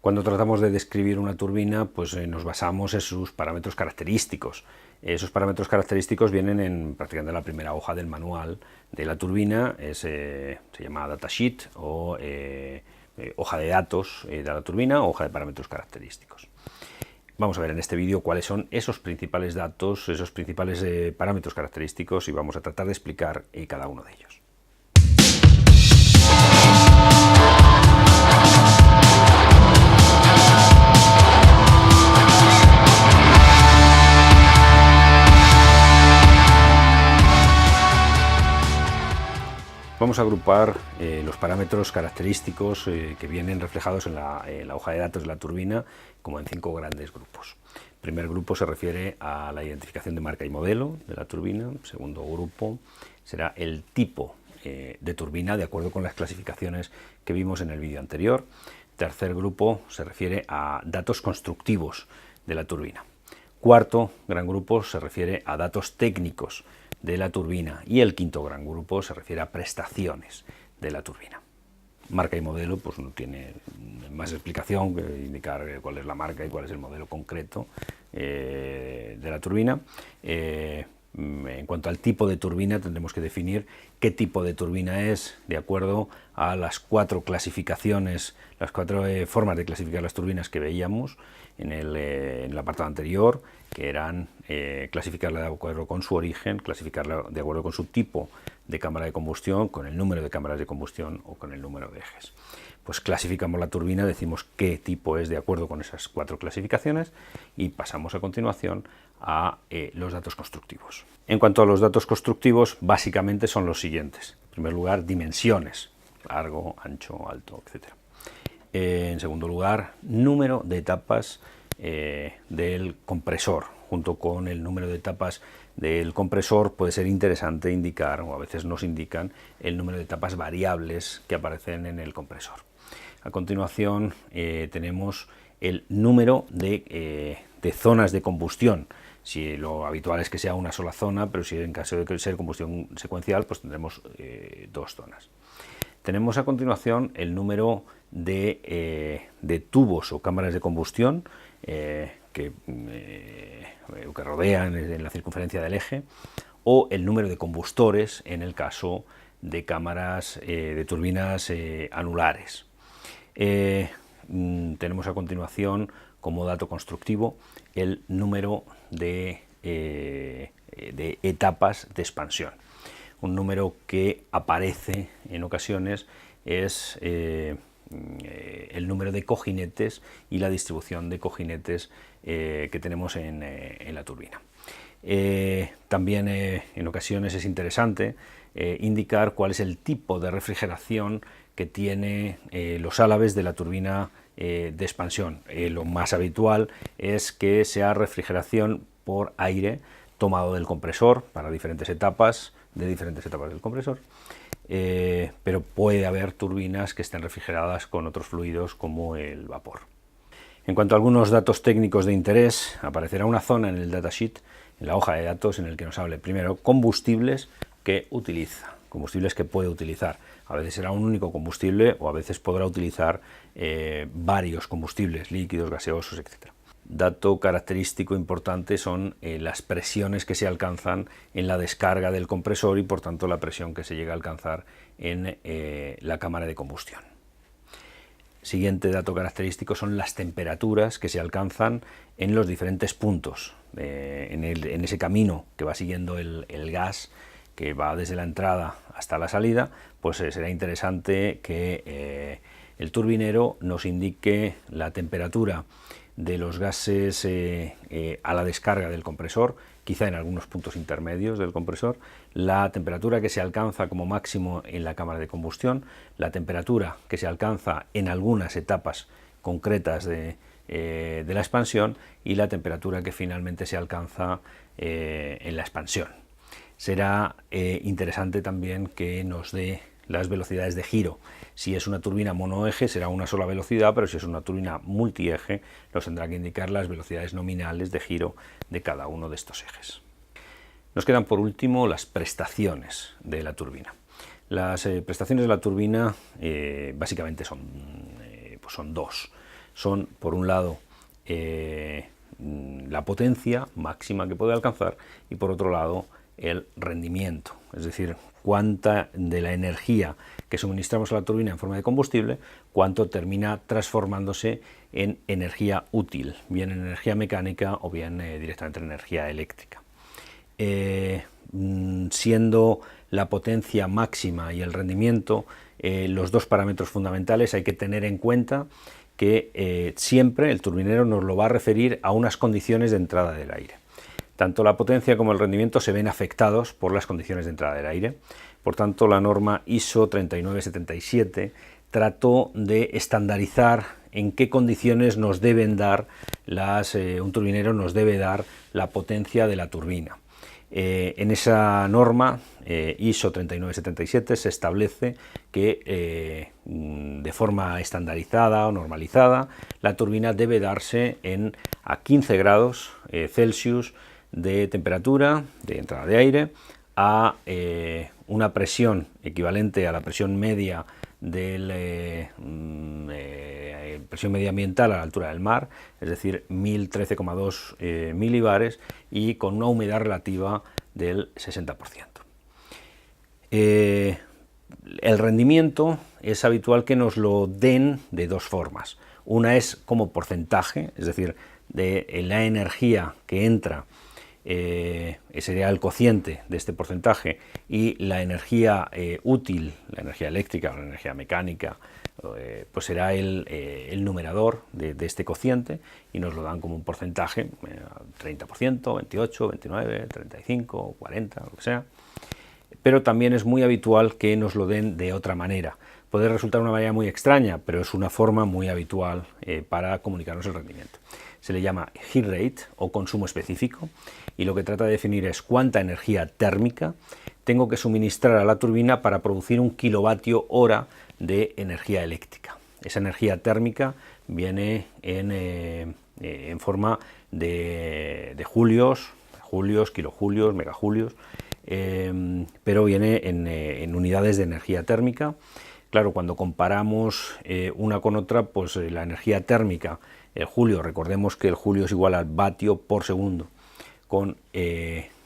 Cuando tratamos de describir una turbina, pues nos basamos en sus parámetros característicos. Esos parámetros característicos vienen en prácticamente la primera hoja del manual de la turbina, se llama datasheet o hoja de datos de la turbina o hoja de parámetros característicos. Vamos a ver en este vídeo cuáles son esos principales datos, esos principales parámetros característicos y vamos a tratar de explicar cada uno de ellos. Vamos a agrupar los parámetros característicos que vienen reflejados en la hoja de datos de la turbina como en 5 grandes grupos. El primer grupo se refiere a la identificación de marca y modelo de la turbina. El segundo grupo será el tipo de turbina de acuerdo con las clasificaciones que vimos en el vídeo anterior. El tercer grupo se refiere a datos constructivos de la turbina. Cuarto gran grupo se refiere a datos técnicos de la turbina y el quinto gran grupo se refiere a prestaciones de la turbina. Marca y modelo pues no tiene más explicación que indicar cuál es la marca y cuál es el modelo concreto de la turbina. En cuanto al tipo de turbina, tendremos que definir qué tipo de turbina es de acuerdo a las 4 clasificaciones, las 4 formas de clasificar las turbinas que veíamos en el apartado anterior, que eran clasificarla de acuerdo con su origen, clasificarla de acuerdo con su tipo de cámara de combustión, con el número de cámaras de combustión o con el número de ejes. Pues clasificamos la turbina, decimos qué tipo es de acuerdo con esas 4 clasificaciones y pasamos a continuación a los datos constructivos. En cuanto a los datos constructivos, básicamente son los siguientes. En primer lugar, dimensiones, largo, ancho, alto, etc. En segundo lugar, número de etapas del compresor. Junto con el número de etapas del compresor puede ser interesante indicar, o a veces nos indican, el número de etapas variables que aparecen en el compresor. A continuación tenemos el número de zonas de combustión. Si lo habitual es que sea una sola zona, pero si en caso de ser combustión secuencial, pues tendremos 2 zonas. Tenemos a continuación el número de tubos o cámaras de combustión que rodean en la circunferencia del eje, o el número de combustores en el caso de cámaras de turbinas anulares. Tenemos a continuación como dato constructivo el número de etapas de expansión. Un número que aparece en ocasiones es el número de cojinetes y la distribución de cojinetes que tenemos en la turbina. También en ocasiones es interesante indicar cuál es el tipo de refrigeración que tiene los álabes de la turbina de expansión. Lo más habitual es que sea refrigeración por aire tomado del compresor para diferentes etapas, del compresor, pero puede haber turbinas que estén refrigeradas con otros fluidos como el vapor. En cuanto a algunos datos técnicos de interés, aparecerá una zona en el datasheet, en la hoja de datos, en el que nos hable primero combustibles que utiliza, combustibles que puede utilizar. A veces será un único combustible o a veces podrá utilizar varios combustibles, líquidos, gaseosos, etc. Dato característico importante son las presiones que se alcanzan en la descarga del compresor y por tanto la presión que se llega a alcanzar en la cámara de combustión. Siguiente dato característico son las temperaturas que se alcanzan en los diferentes puntos, en ese camino que va siguiendo el gas que va desde la entrada hasta la salida. Pues será interesante que el turbinero nos indique la temperatura de los gases a la descarga del compresor, quizá en algunos puntos intermedios del compresor, la temperatura que se alcanza como máximo en la cámara de combustión, la temperatura que se alcanza en algunas etapas concretas de la expansión y la temperatura que finalmente se alcanza en la expansión. Será interesante también que nos dé las velocidades de giro. Si es una turbina monoeje será una sola velocidad, pero si es una turbina multieje nos tendrá que indicar las velocidades nominales de giro de cada uno de estos ejes. Nos quedan por último las prestaciones de la turbina. Las prestaciones de la turbina básicamente son 2. son, por un lado, la potencia máxima que puede alcanzar y, por otro lado, el rendimiento, es decir, cuánta de la energía que suministramos a la turbina en forma de combustible, cuánto termina transformándose en energía útil, bien en energía mecánica o bien directamente en energía eléctrica. Siendo la potencia máxima y el rendimiento los dos parámetros fundamentales, hay que tener en cuenta que siempre el turbinero nos lo va a referir a unas condiciones de entrada del aire. Tanto la potencia como el rendimiento se ven afectados por las condiciones de entrada del aire. Por tanto, la norma ISO 3977 trató de estandarizar en qué condiciones nos deben dar un turbinero nos debe dar la potencia de la turbina. En esa norma ISO 3977 se establece que de forma estandarizada o normalizada la turbina debe darse a 15 grados Celsius de temperatura de entrada de aire, a una presión equivalente a la presión media presión media ambiental a la altura del mar, es decir, 1013,2 milibares, y con una humedad relativa del 60%. El rendimiento es habitual que nos lo den de dos formas. Una es como porcentaje, es decir, de la energía que entra, sería el cociente de este porcentaje, y la energía útil, la energía eléctrica o la energía mecánica, pues será el numerador de este cociente, y nos lo dan como un porcentaje, 30%, 28, 29, 35, 40, lo que sea. Pero también es muy habitual que nos lo den de otra manera. Puede resultar una manera muy extraña, pero es una forma muy habitual para comunicarnos el rendimiento. Se le llama heat rate o consumo específico, y lo que trata de definir es cuánta energía térmica tengo que suministrar a la turbina para producir 1 kilovatio hora de energía eléctrica. Esa energía térmica viene en forma de julios, kilojulios, megajulios, pero viene en unidades de energía térmica. Claro, cuando comparamos una con otra, pues la energía térmica, el julio, recordemos que el julio es igual al vatio por segundo,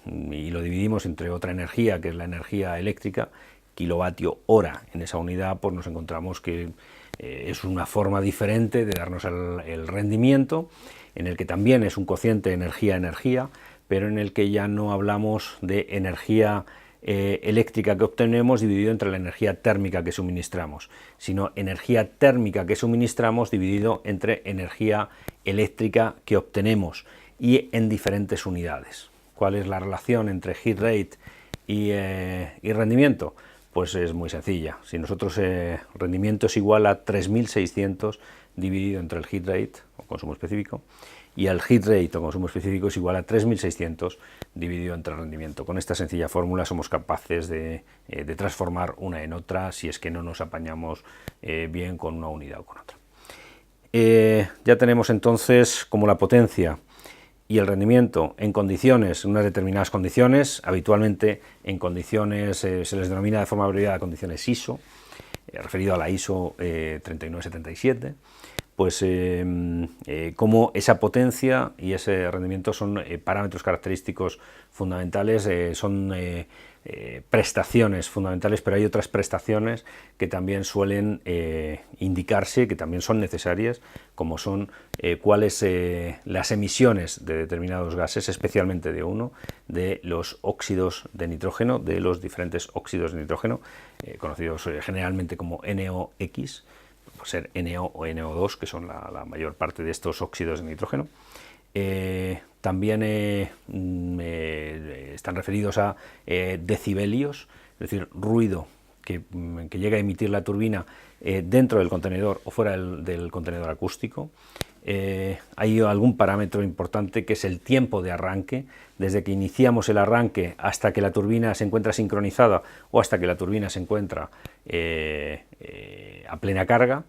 y lo dividimos entre otra energía, que es la energía eléctrica, kilovatio hora. En esa unidad pues nos encontramos que es una forma diferente de darnos el rendimiento, en el que también es un cociente energía-energía, pero en el que ya no hablamos de energía eléctrica que obtenemos dividido entre la energía térmica que suministramos, sino energía térmica que suministramos dividido entre energía eléctrica que obtenemos, y en diferentes unidades. ¿Cuál es la relación entre heat rate y rendimiento? Pues es muy sencilla. Si nosotros rendimiento es igual a 3600 dividido entre el heat rate o consumo específico, y el heat rate o consumo específico es igual a 3600 dividido entre el rendimiento. Con esta sencilla fórmula somos capaces de transformar una en otra si es que no nos apañamos bien con una unidad o con otra. Ya tenemos entonces como la potencia y el rendimiento en condiciones, en unas determinadas condiciones, habitualmente en condiciones, se les denomina de forma abreviada condiciones ISO, referido a la ISO 3977, pues como esa potencia y ese rendimiento son parámetros característicos fundamentales, son prestaciones fundamentales, pero hay otras prestaciones que también suelen indicarse, que también son necesarias, como son cuáles las emisiones de determinados gases, especialmente de uno, de los óxidos de nitrógeno, de los diferentes óxidos de nitrógeno, conocidos generalmente como NOx, por ser NO o NO2, que son la mayor parte de estos óxidos de nitrógeno. También están referidos a decibelios, es decir, ruido que llega a emitir la turbina dentro del contenedor o fuera del contenedor acústico. Hay algún parámetro importante que es el tiempo de arranque, desde que iniciamos el arranque hasta que la turbina se encuentra sincronizada o hasta que la turbina se encuentra a plena carga.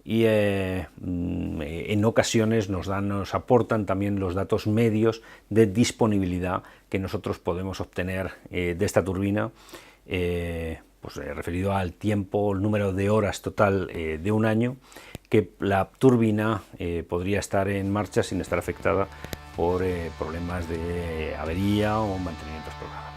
Y en ocasiones nos aportan también los datos medios de disponibilidad que nosotros podemos obtener de esta turbina, pues referido al tiempo, el número de horas total de un año que la turbina podría estar en marcha sin estar afectada por problemas de avería o mantenimientos programados.